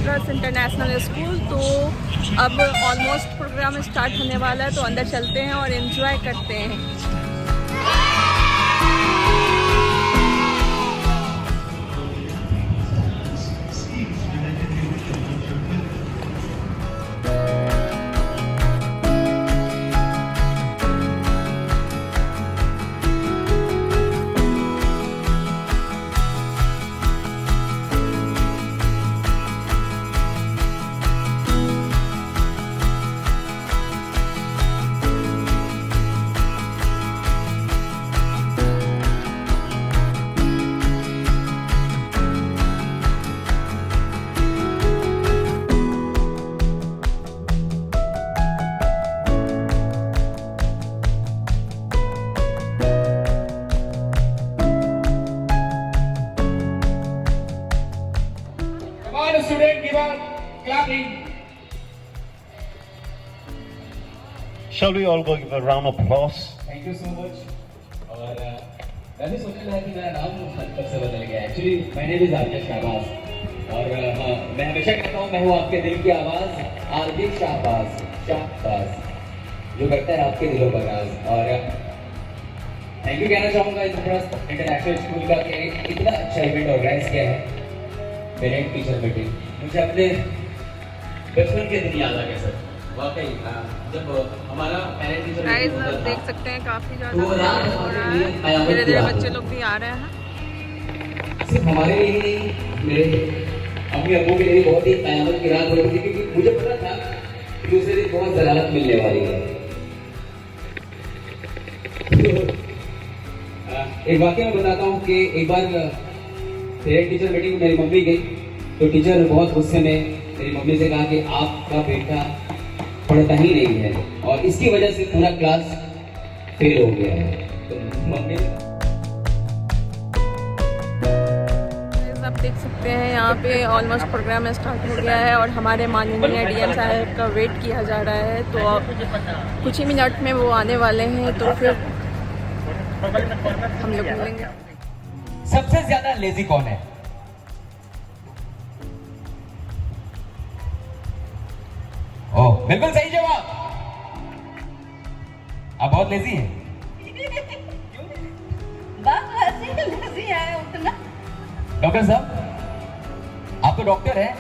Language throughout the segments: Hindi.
Trust international school. तो अब ऑलमोस्ट प्रोग्राम स्टार्ट होने वाला है, तो अंदर चलते हैं और एंजॉय करते हैं। Student, give a clapping. Shall we all go give a round of applause? Thank you so much. और मैं भी सोचने लगा कि मेरा नाम कब से बदल गया। Actually, my name is RJ Shahbaz और हाँ, मैं हमेशा कहता हूँ मैं हूँ आपके दिल की आवाज़, आरजे शाहबाज, जो करता है आपके दिलों पर राज। और थैंक यू कहना चाहूँगा इंद्रप्रस्थ इंटरनेशनल स्कूल का कि इतना अच्छा इवेंट ऑर्गेनाइज किया है। पेरेंट टीचर मीटिंग मुझे अपने बचपन के दिन याद आ गए सर। वाकई जब हमारा पेरेंट टीचर गाइस आप देख सकते हैं काफी ज्यादा हो रहा है, धीरे धीरे बच्चे लोग भी आ रहे हैं। सिर्फ हमारे लिए ही नहीं, मेरे अम्मी अब्बू के लिए बहुत ही कयामत की रात हो रही थी, क्योंकि मुझे पता था कि दूसरे दिन बहुत जलालत मिलने वाली है। एक वाकया मैं बताता हूँ कि एक बार पेरेंट टीचर मीटिंग में मेरी मम्मी गई, तो टीचर बहुत गुस्से में मेरी मम्मी से कहा कि आपका बेटा पढ़ता ही नहीं है और इसकी वजह से पूरा क्लास फेल हो गया है। तो मम्मी आप देख सकते हैं यहाँ पे ऑलमोस्ट प्रोग्राम स्टार्ट हो गया है और हमारे माननीय डीएम साहब का वेट किया जा रहा है। तो अब कुछ ही मिनट में वो आने वाले हैं, तो फिर हम लोग मिलेंगे। सबसे ज्यादा लेजी कौन है? ओह बिल्कुल सही जवाब। आप बहुत लेजी हैं। डॉक्टर साहब आप तो डॉक्टर हैं,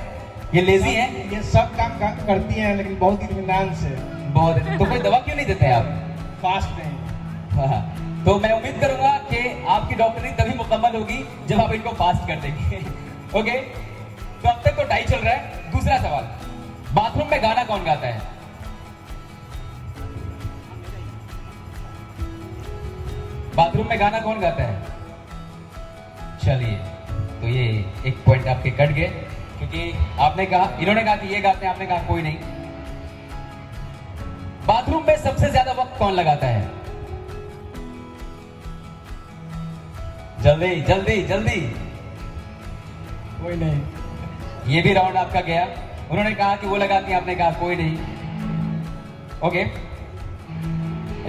ये लेजी हैं? ये सब काम करती हैं लेकिन बहुत इत्मीनान से। बहुत। तो कोई दवा क्यों नहीं देते आप? फास्ट नहीं। हाँ, तो मैं उम्मीद करूंगा कि आपकी डॉक्टरी तभी मुकम्मल होगी जब आप इनको फास्ट कर देंगे। ओके, तो अब तक तो टाई चल रहा है। दूसरा सवाल, बाथरूम में गाना कौन गाता है? बाथरूम में गाना कौन गाता है? चलिए, तो ये एक पॉइंट आपके कट गए, क्योंकि आपने कहा, इन्होंने कहा कि ये गाते हैं, आपने कहा कोई नहीं। बाथरूम में सबसे ज्यादा वक्त कौन लगाता है? जल्दी जल्दी जल्दी। कोई नहीं। ये भी राउंड आपका गया। उन्होंने कहा कि वो लगाती हैं, आपने कहा कोई नहीं। ओके,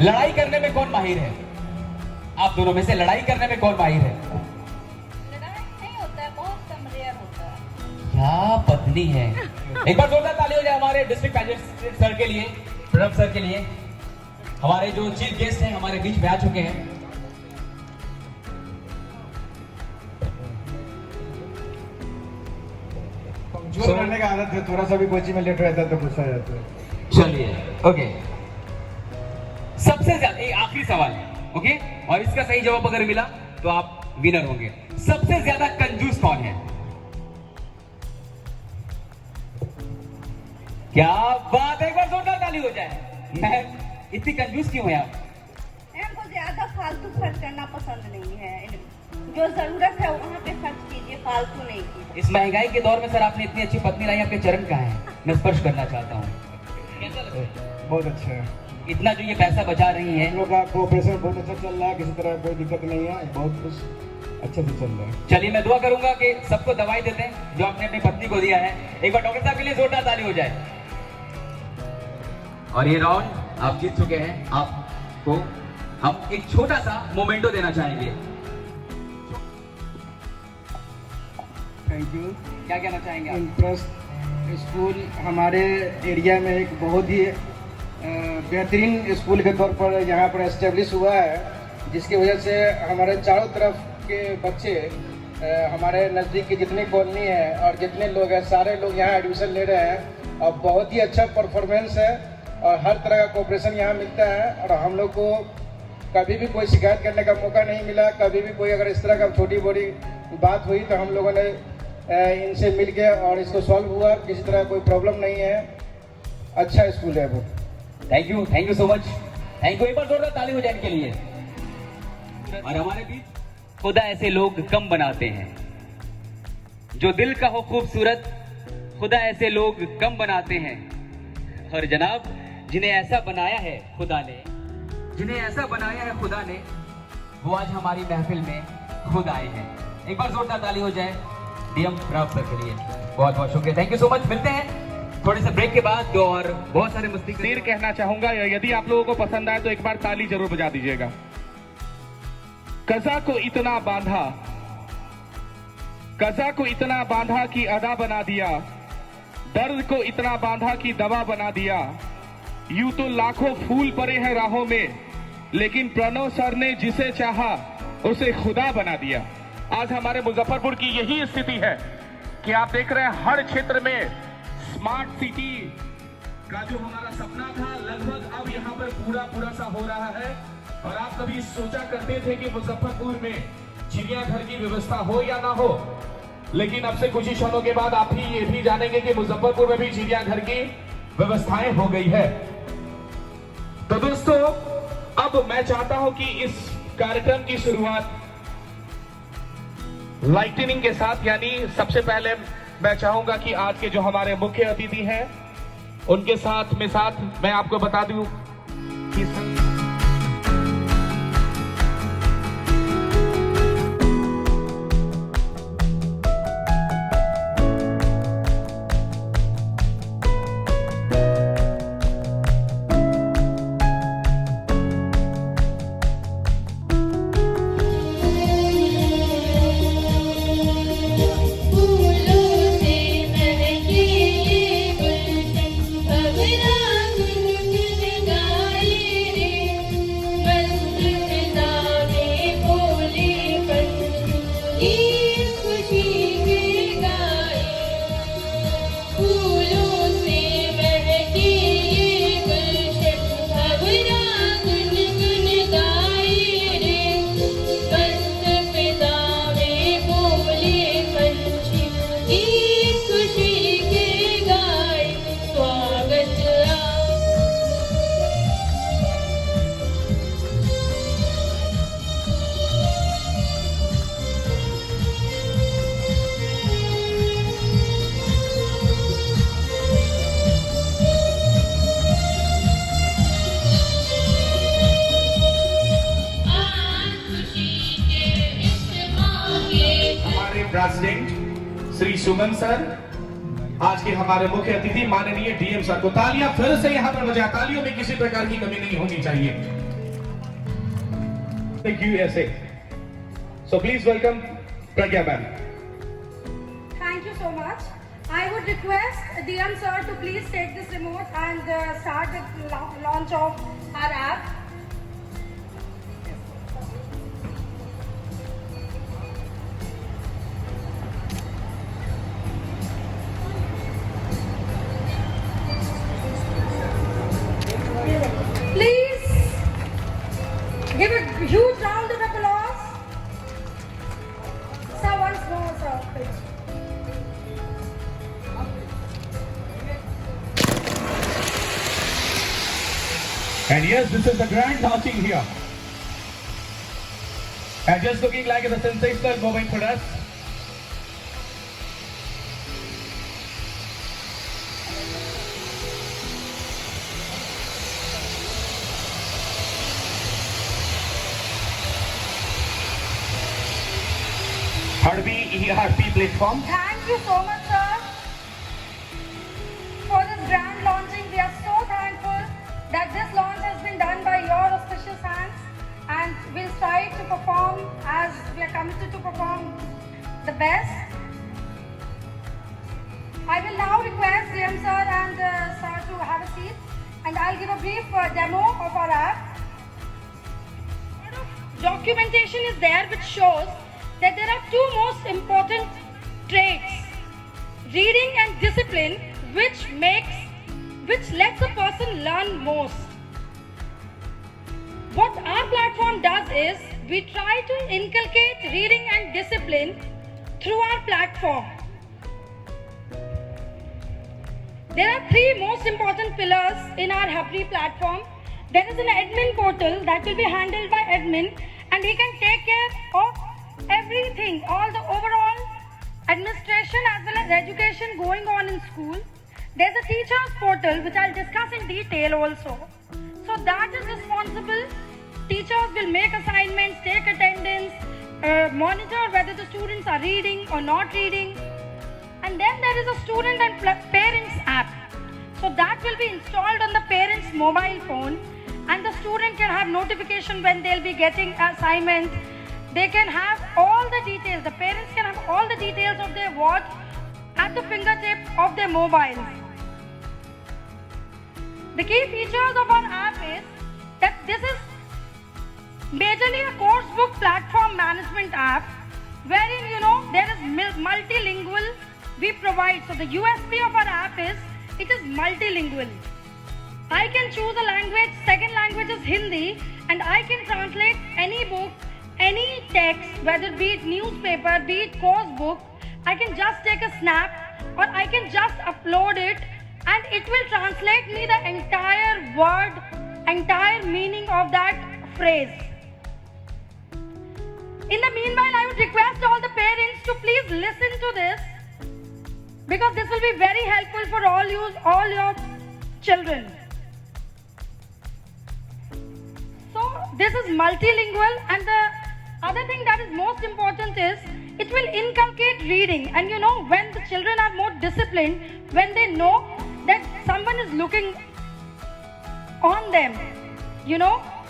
लड़ाई करने में कौन माहिर है? आप दोनों में से लड़ाई करने में कौन माहिर है? लड़ाई नहीं होता है, बहुत कम रेयर होता है। क्या पत्नी है। एक बार जोरदार ताली हो जाए हमारे डिस्ट्रिक्ट मैजिस्ट्रेट सर के लिए, प्रणब सर के लिए। हमारे जो चीफ गेस्ट हैं हमारे बीच में आ चुके हैं। जो करने का आदत है, थोड़ा सा भी कोचिंग में लेट रहता है तो गुस्सा आ जाता है। चलिए, ओके, सबसे ज्यादा, एक आखिरी सवाल, ओके, और इसका सही जवाब अगर मिला तो आप विनर होंगे। सबसे ज्यादा कंजूस कौन है? क्या बात है, एक बार जोरदार ताली हो जाए। मैं इतनी कंजूस क्यों है आप? हमको ज्यादा फालतू खर्च करना पसंद नहीं है। जो जरूरत है वहाँ पे खर्च कीजिए, फालतू नहीं कीजिए। इस महंगाई के दौर में सर आपने इतनी अच्छी पत्नी लाई, आपके चरण कहाँ हैं? मैं स्पर्श करना चाहता हूँ। कैसा लग रहा है? बहुत अच्छा है। इतना जो ये पैसा बचा रही है। हम लोग का कोऑपरेशन बहुत अच्छा चल रहा है, किसी तरह कोई दिक्कत नहीं है, बहुत कुछ अच्छे से चल रहा है। चलिए, मैं दुआ करूंगा कि सबको दवाई देते हैं जो आपने अपनी पत्नी को दिया है। एक बार डॉक्टर साहब के लिए जोरदार ताली हो जाए। और ये राउंड आप जीत चुके हैं। आपको हम एक छोटा सा मोमेंटो देना चाहेंगे। Thank you. क्या कहना चाहेंगे आप? इम्प्रेस स्कूल हमारे एरिया में एक बहुत ही बेहतरीन स्कूल के तौर पर यहाँ पर एस्टेब्लिश हुआ है, जिसकी वजह से हमारे चारों तरफ के बच्चे हमारे नज़दीक की जितनी कॉलोनी है और जितने लोग हैं सारे लोग यहाँ एडमिशन ले रहे हैं और बहुत ही अच्छा परफॉर्मेंस है और हर तरह का कोऑपरेशन यहाँ मिलता है। और हम लोग को कभी भी कोई शिकायत करने का मौका नहीं मिला। कभी भी कोई अगर इस तरह का छोटी बड़ी बात हुई तो हम लोगों ने इनसे मिल के और इसको सॉल्व हुआ। किसी तरह कोई प्रॉब्लम नहीं है, अच्छा स्कूल है वो। Thank you so much, thank you. एक बार जोरदार ताली हो जाए इनके लिए। और हमारे बीच खुदा ऐसे लोग कम बनाते हैं, जो दिल का हो खूबसूरत खुदा ऐसे लोग कम बनाते हैं। और जनाब, जिन्हें ऐसा बनाया है खुदा ने, जिन्हें ऐसा बनाया है खुदा ने, वो आज हमारी महफिल में खुद आए हैं। एक बार जोरदार ताली हो जाए डीएम राव सर के लिए। बहुत बहुत शुक्रिया, थैंक यू सो मच। मिलते हैं थोड़े से ब्रेक के बाद और बहुत सारे मस्ती शेर कहना चाहूंगा, यदि आप लोगों को पसंद आए तो एक बार ताली जरूर बजा दीजिएगा। कज़ा को इतना बांधा, कज़ा को इतना बांधा कि अदा बना दिया, दर्द को इतना बांधा कि दवा बना दिया। यूं तो लाखों फूल पड़े हैं राहों में, लेकिन प्रणव सर ने जिसे चाहा उसे खुदा बना दिया। आज हमारे मुजफ्फरपुर की यही स्थिति है कि आप देख रहे हैं हर क्षेत्र में स्मार्ट सिटी का जो हमारा सपना था लगभग अब यहाँ पर पूरा सा हो रहा है। और आप कभी सोचा करते थे कि मुजफ्फरपुर में चिड़ियाघर की व्यवस्था हो या ना हो, लेकिन अब से कुछ ही क्षणों के बाद आप ही ये भी जानेंगे कि मुजफ्फरपुर में भी चिड़ियाघर की व्यवस्थाएं हो गई है। तो दोस्तों, अब मैं चाहता हूं कि इस कार्यक्रम की शुरुआत लाइटनिंग के साथ, यानी सबसे पहले मैं चाहूंगा कि आज के जो हमारे मुख्य अतिथि हैं उनके साथ मैं आपको बता दूं कि प्रेसिडेंट श्री सुमन सर, आज के हमारे मुख्य अतिथि माननीय डीएम सर को तालियां फिर से यहां पर बजाएं। तालियों में किसी प्रकार की कमी नहीं होनी चाहिए। Thank you, USA. So please welcome Pragya ma'am. Thank you so much. I would request DM sir to please take this remote and start the launch of our app. Please give a huge round of applause. Sir, once more, sir, please. And yes, this is the grand launching here. And just looking like a sensational moment for us. Harbi ERP platform. Thank you so much, sir, for this grand launching. We are so thankful that this launch has been done by your auspicious hands, and we'll strive to perform as we are committed to perform the best. I will now request DM sir and sir to have a seat, and I'll give a brief demo of our app. Documentation is there which shows that there are two most important traits, reading and discipline, which lets a person learn most. What our platform does is, we try to inculcate reading and discipline through our platform. There are three most important pillars in our Hubri platform. There is an admin portal that will be handled by admin, and he can take care of everything, all the overall administration as well as education going on in school. There's a teachers portal which I'll discuss in detail also. So that is responsible. Teachers will make assignments, take attendance, monitor whether the students are reading or not reading. And then there is a student and parents app. So that will be installed on the parents' mobile phone, and the student can have notification when they'll be getting assignments. They can have all the details. The parents can have all the details of their watch at the fingertip of their mobiles. The key features of our app is that this is majorly a course book platform management app, wherein there is multilingual we provide. So the USP of our app is it is multilingual. I can choose a language, second language is Hindi, and I can translate any book, any text, whether be it newspaper, be it course book. I can just take a snap, or I can just upload it, and it will translate me the entire word, entire meaning of that phrase. In the meanwhile, I would request all the parents to please listen to this, because this will be very helpful for all your children. So this is multilingual, and the other thing that is most important is it will inculcate reading. And when the children are more disciplined, when they know that someone is looking on them,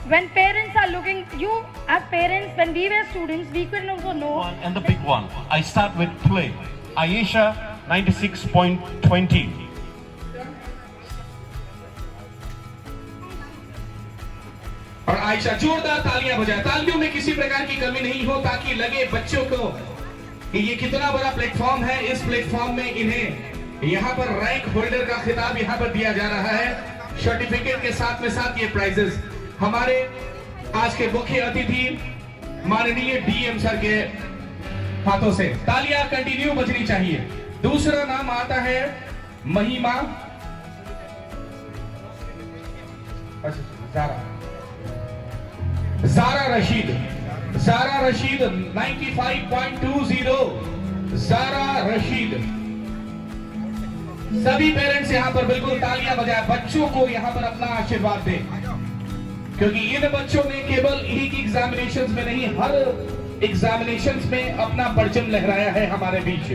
when parents are looking, you as parents, when we were students, we could also know. And the big one, I start with play. Ayesha 96.20. और आयशा जोरदार तालियां बजाए। तालियों में किसी प्रकार की कमी नहीं हो, ताकि लगे बच्चों को कि ये कितना बड़ा प्लेटफॉर्म है। इस प्लेटफॉर्म में इन्हें यहाँ पर रैंक होल्डर का खिताब यहाँ पर दिया जा रहा है, सर्टिफिकेट के साथ में साथ ये प्राइजेस। हमारे आज के मुख्य अतिथि माननीय डीएम सर के हाथों से तालियां कंटिन्यू बजनी चाहिए। दूसरा नाम आता है महिमा ज़ारा रशीद। ज़ारा रशीद 95.20। ज़ारा रशीद। सभी पेरेंट्स यहाँ पर बिल्कुल तालियां बजाएं, बच्चों को यहाँ पर अपना आशीर्वाद दें, क्योंकि इन बच्चों ने केवल एक एग्जामिनेशंस में नहीं, हर एग्जामिनेशंस में अपना परचम लहराया है हमारे बीच।